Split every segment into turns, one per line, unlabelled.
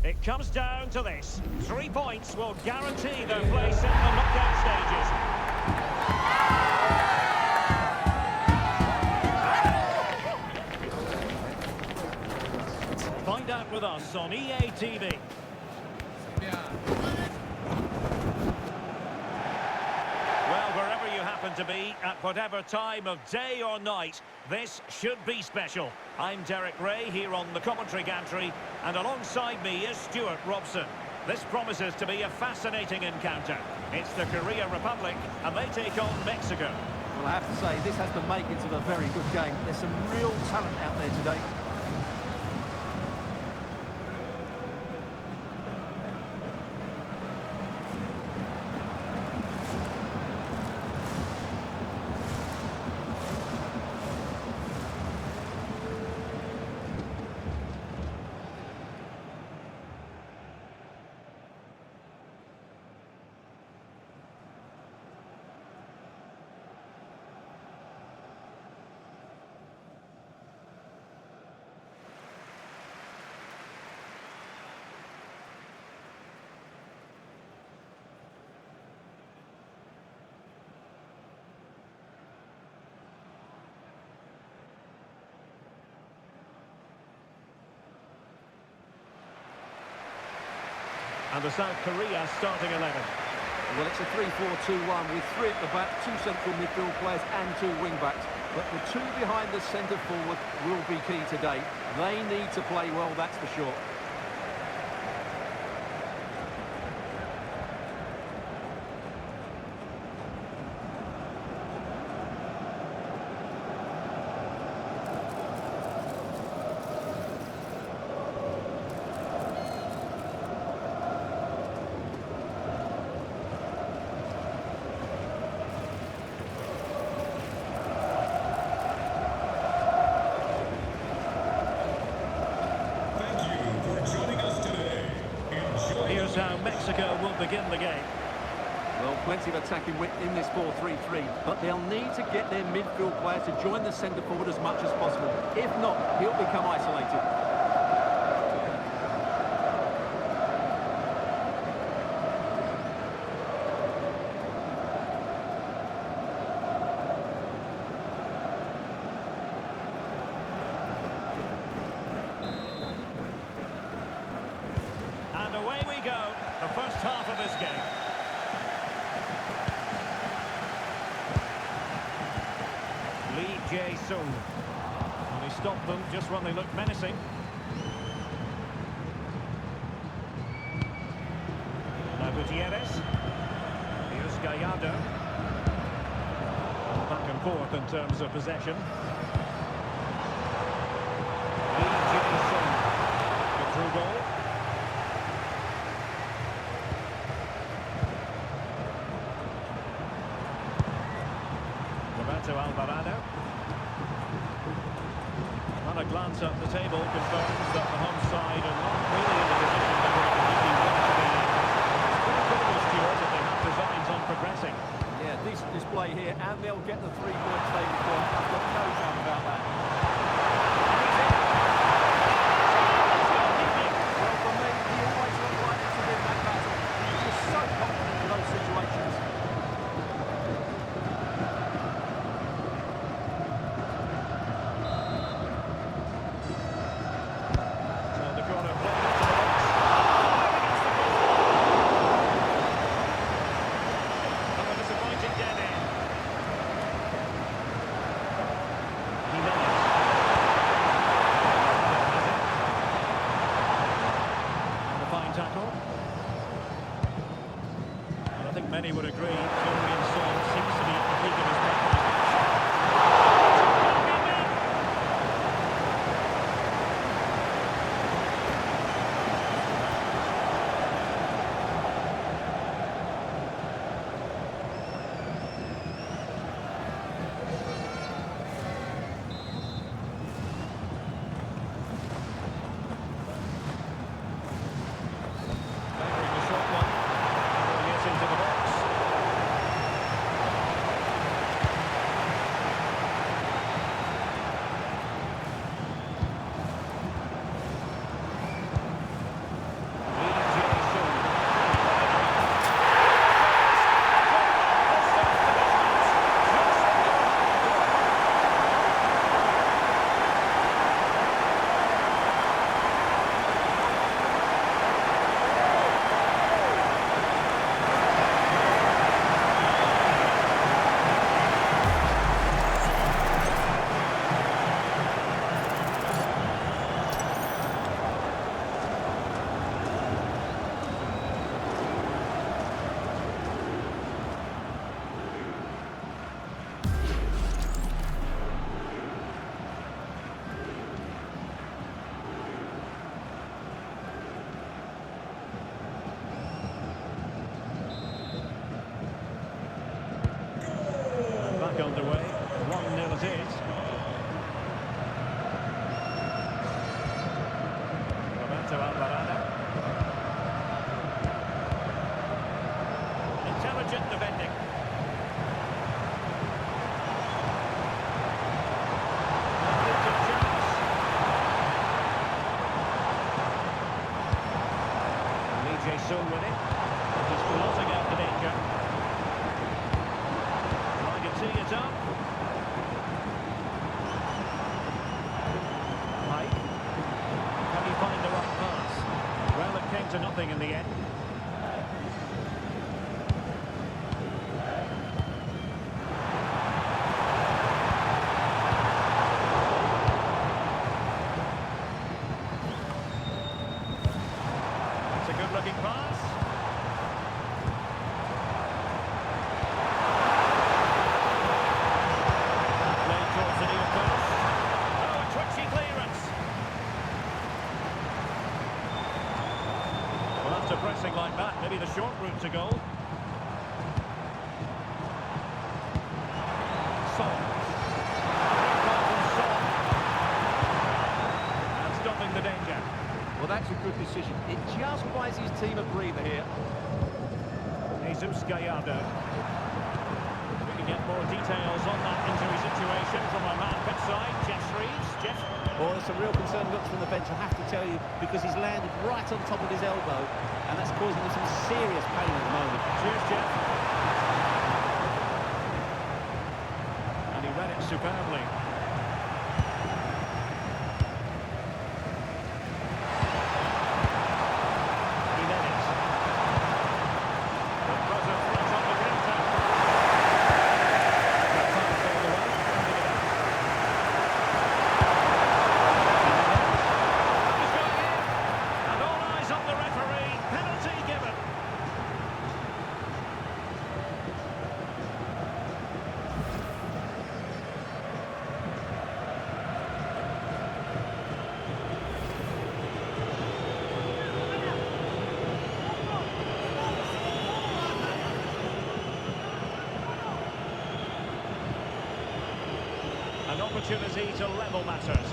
It comes down to this. 3 points will guarantee their place in the knockout stages. Find out with us on EA TV. Well, wherever you happen to be, at whatever time of day or night, this should be special. I'm Derek Ray here on the commentary gantry, and alongside me is Stuart Robson. This promises to be a fascinating encounter. It's the Korea Republic, and they take on Mexico.
Well, I have to say, this has the makings of a very good game. There's some real talent out there today.
And the South Korea starting 11.
Well, it's a 3-4-2-1 with 3 at the back, 2 central midfield players and 2 wing-backs. But the 2 behind the centre-forward will be key today. They need to play well, that's for sure.
Here's how Mexico will begin the game.
Well, plenty of attacking width in this 4-3-3, but they'll need to get their midfield player to join the centre-forward as much as possible. If not, he'll become isolated.
And away we go, the first half of this game. Lee Jae-sung. And he stopped them just when they looked menacing. Now Gutierrez. Here's Gallardo. Back and forth in terms of possession. Lee Jae-sung. Good through goal. Alvarado. And a glance at the table confirms that the home side are not really in the position they were completely want to be. It's pretty critical, Stuart, that they have designs on progressing.
Yeah, decent display here, and they'll get the 3 points they require. I've got no doubt about that. Well, for me, he always looks like to win that battle. He's just so confident in those situations.
Many would agree, Julian Son seems to be at the peak of his performance. Favouring the short one. He gets into the box. soon with it. He's blotting out the danger. Trying to tee it up. Mike. Can he find the right pass? Well, it came to nothing in the end. It's a good-looking pass. Played towards the near post. Oh, a twitchy clearance. Well, after pressing like that, maybe the short route to goal. Son. And stopping the danger.
Well, that's a good decision. It just buys his team a breather here.
Jesus Gallardo. We can get more details on that injury situation from our man pitchside, Jeff Shreves. Jeff?
Well, there's some real concern looks from the bench, I have to tell you, because he's landed right on top of his elbow, and that's causing him some serious pain at the moment.
Cheers, Jeff. And he read it superbly. He led it. The buzzer throws on the counter. The pass all the way, ending it up. He's going in. And all eyes on the referee. Penalty given. An opportunity to level matters.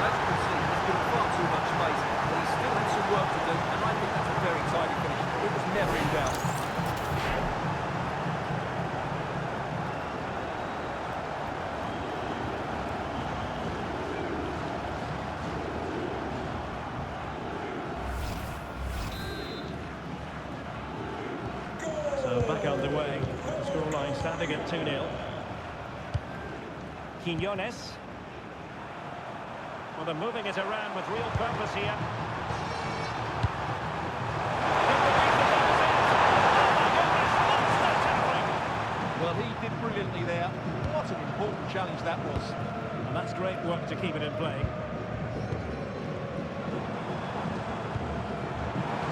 As you can see, he's given far too much space, but he still had some work to do, and I think that's a very tidy finish. It was never in doubt.
So back underway. The scoreline standing at 2-0. Quinones. Well, they're moving it around with real purpose here.
Well, he did brilliantly there. What an important challenge that was.
And that's great work to keep it in play.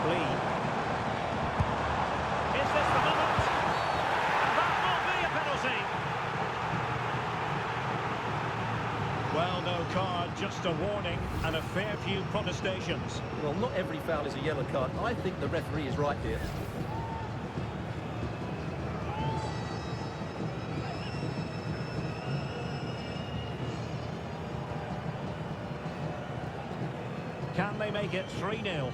Lee. Is this the moment? That will be a penalty. Well, no card, just a warning and a fair few protestations.
Well, not every foul is a yellow card. I think the referee is right here.
Can they make it 3-0?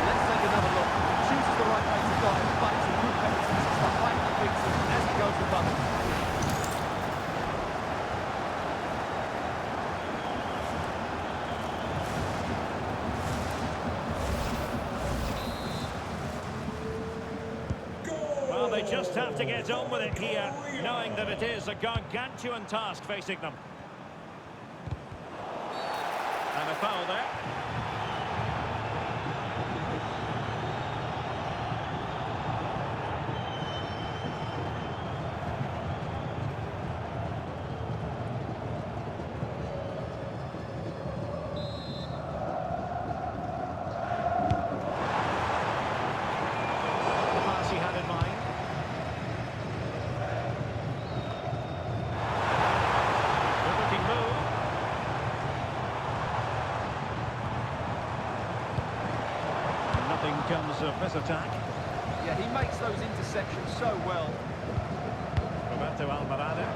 Let's take another look. Chooses the right way to dive, but it's a good penalty. It's the height that beats him as he goes above it.
Well, they just have to get on with it here, knowing that it is a gargantuan task facing them. And a foul there. comes this attack.
Yeah, he makes those interceptions so well.
Roberto Alvarado.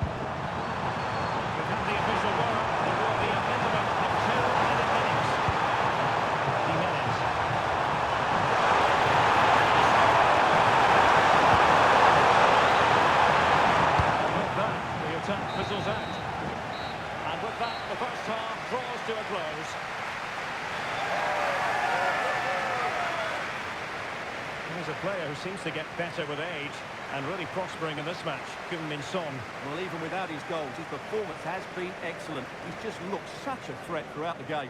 We've had the official word. There will be a minimum of 2 added minutes. Jimenez. And with that, the attack fizzles out. And with that, the first half draws to a close. He's a player who seems to get better with age and really prospering in this match. Min Son.
Well, even without his goals, his performance has been excellent. He's just looked such a threat throughout the game.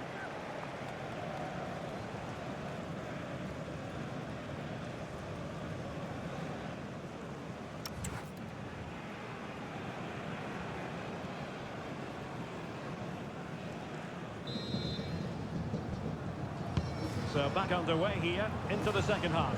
So back underway here into the second half.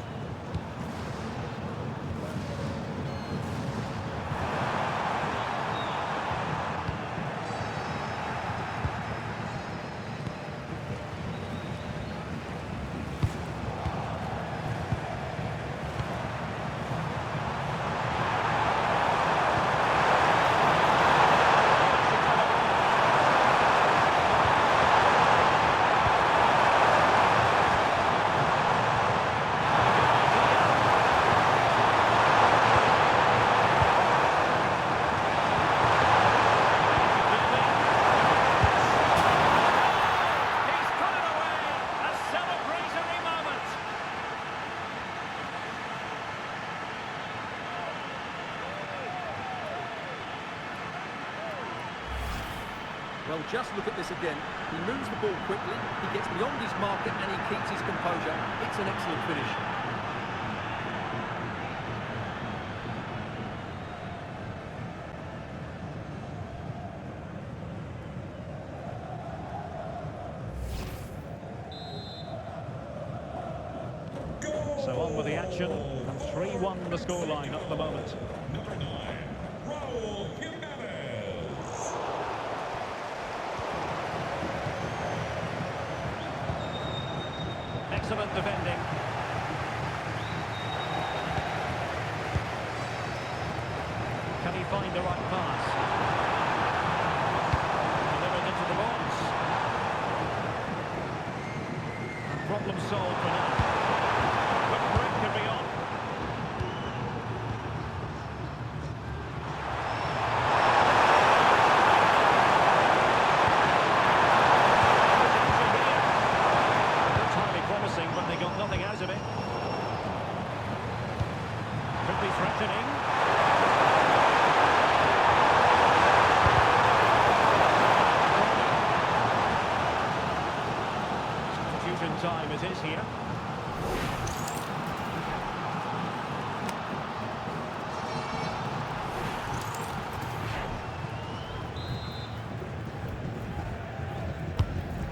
Well, just look at this again. He moves the ball quickly, he gets beyond his marker and he keeps his composure. It's an excellent finish.
So on with the action, and 3-1 the scoreline at the moment. Excellent defending. Can he find the right pass? Delivered into the box. And problem solved for now. Quick break could be on. But they got nothing out of it. Could be threatening. Substitution time it is here.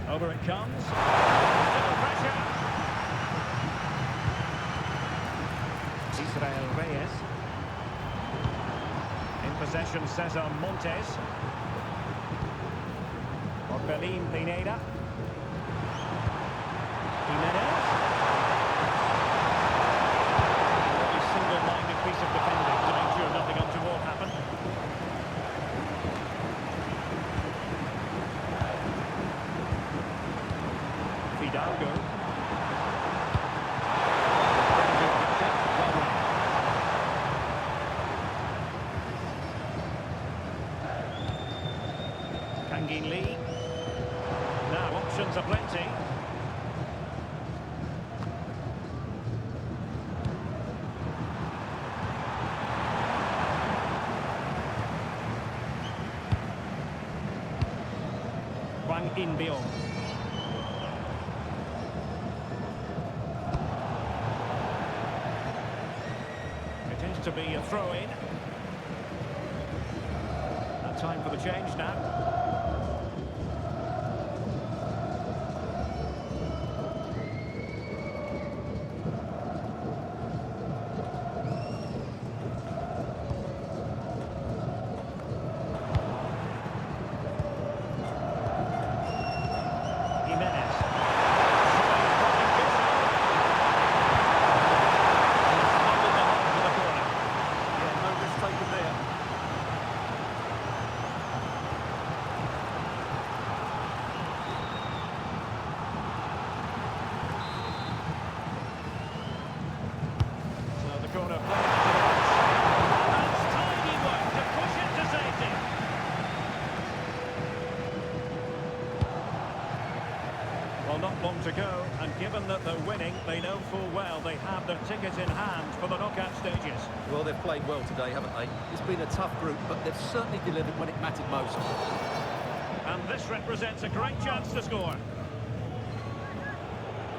Over it comes. Still pressure. Israel Reyes. In possession, Cesar Montes. Orbelín Pineda. Jimenez. A single-minded piece of defending to make sure nothing untoward happened. Fidalgo. Lee. Now options are plenty. Wang Inbyo. It is to be a throw-in. And time for the change now. to go, and given that they're winning, they know full well they have their ticket in hand for the knockout stages.
Well, they've played well today, haven't they? It's been a tough group, but they've certainly delivered when it mattered most.
And this represents a great chance to score.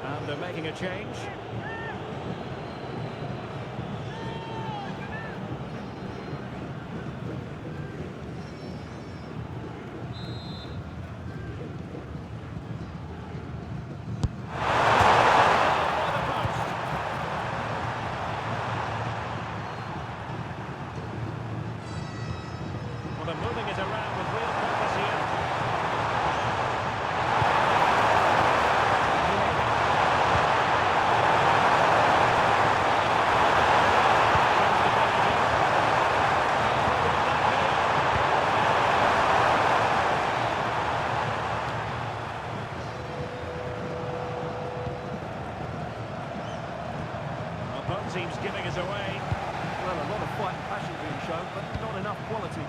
And they're making a change. Well, they're moving it around with real purpose here. Well, both teams giving us away.
Well, a lot of fight and passion being shown, but not enough quality.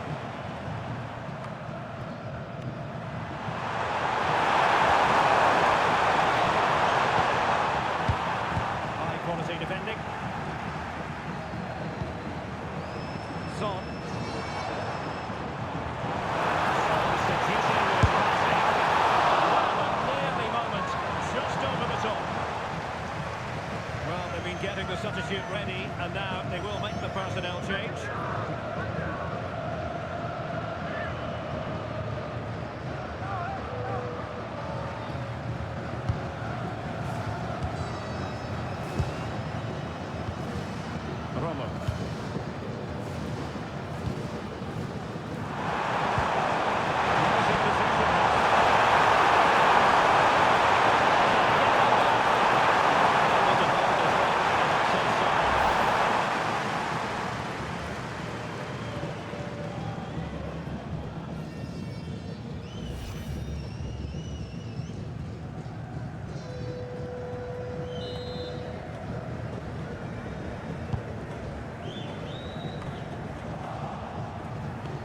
High quality defending. Son. Substitution with passing. Well, a nearly moment, just over the top. Well, they've been getting the substitute ready, and now they will make the personnel change. Romo. Losing possession. Was a hold as well. So sorry.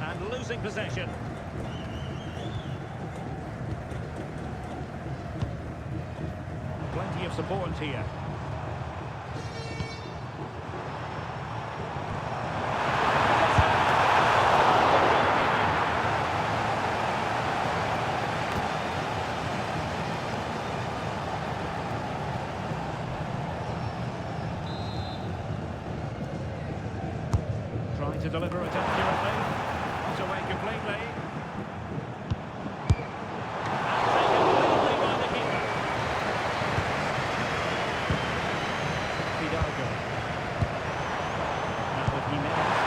And losing possession. Plenty of support here. Trying to deliver it accurately. Not away completely. And taken cleanly by the keeper. Fidalgo. Now with Jimenez.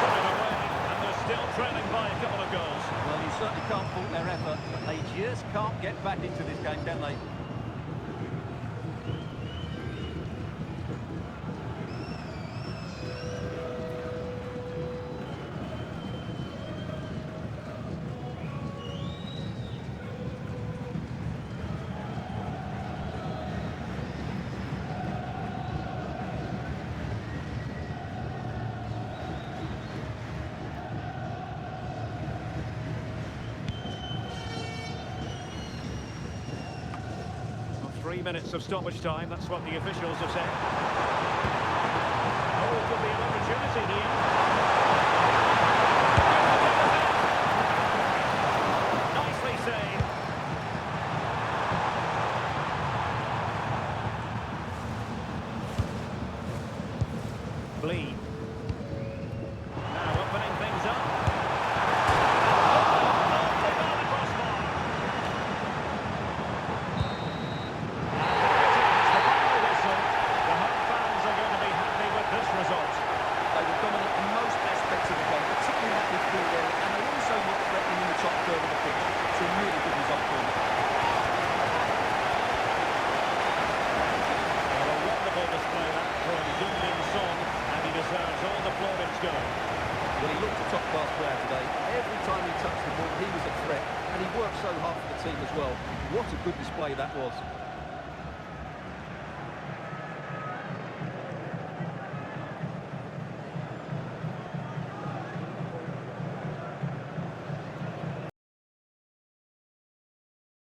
Put it away, and they're still trailing by a couple of goals.
Well, you certainly can't fault their effort, but they just can't get back into this game, can they?
Well, 3 minutes of stoppage time, that's what the officials have said. Oh, it could be an opportunity here. Nicely saved. Lee. Now opening things up. Lovely ball across bar. The final whistle. The home fans are going to be happy with this result.
They were dominant in most aspects of the game, particularly in that midfield area, and they also looked threatening in the top third of the pitch. It's a really good result for them.
Well, a wonderful display that from Jung-Min Son, and he deserves all the plaudits going.
Well, he looked a top-class player today. Every time he touched the ball, he was a threat, and he worked so hard for the team as well. What a good display that was.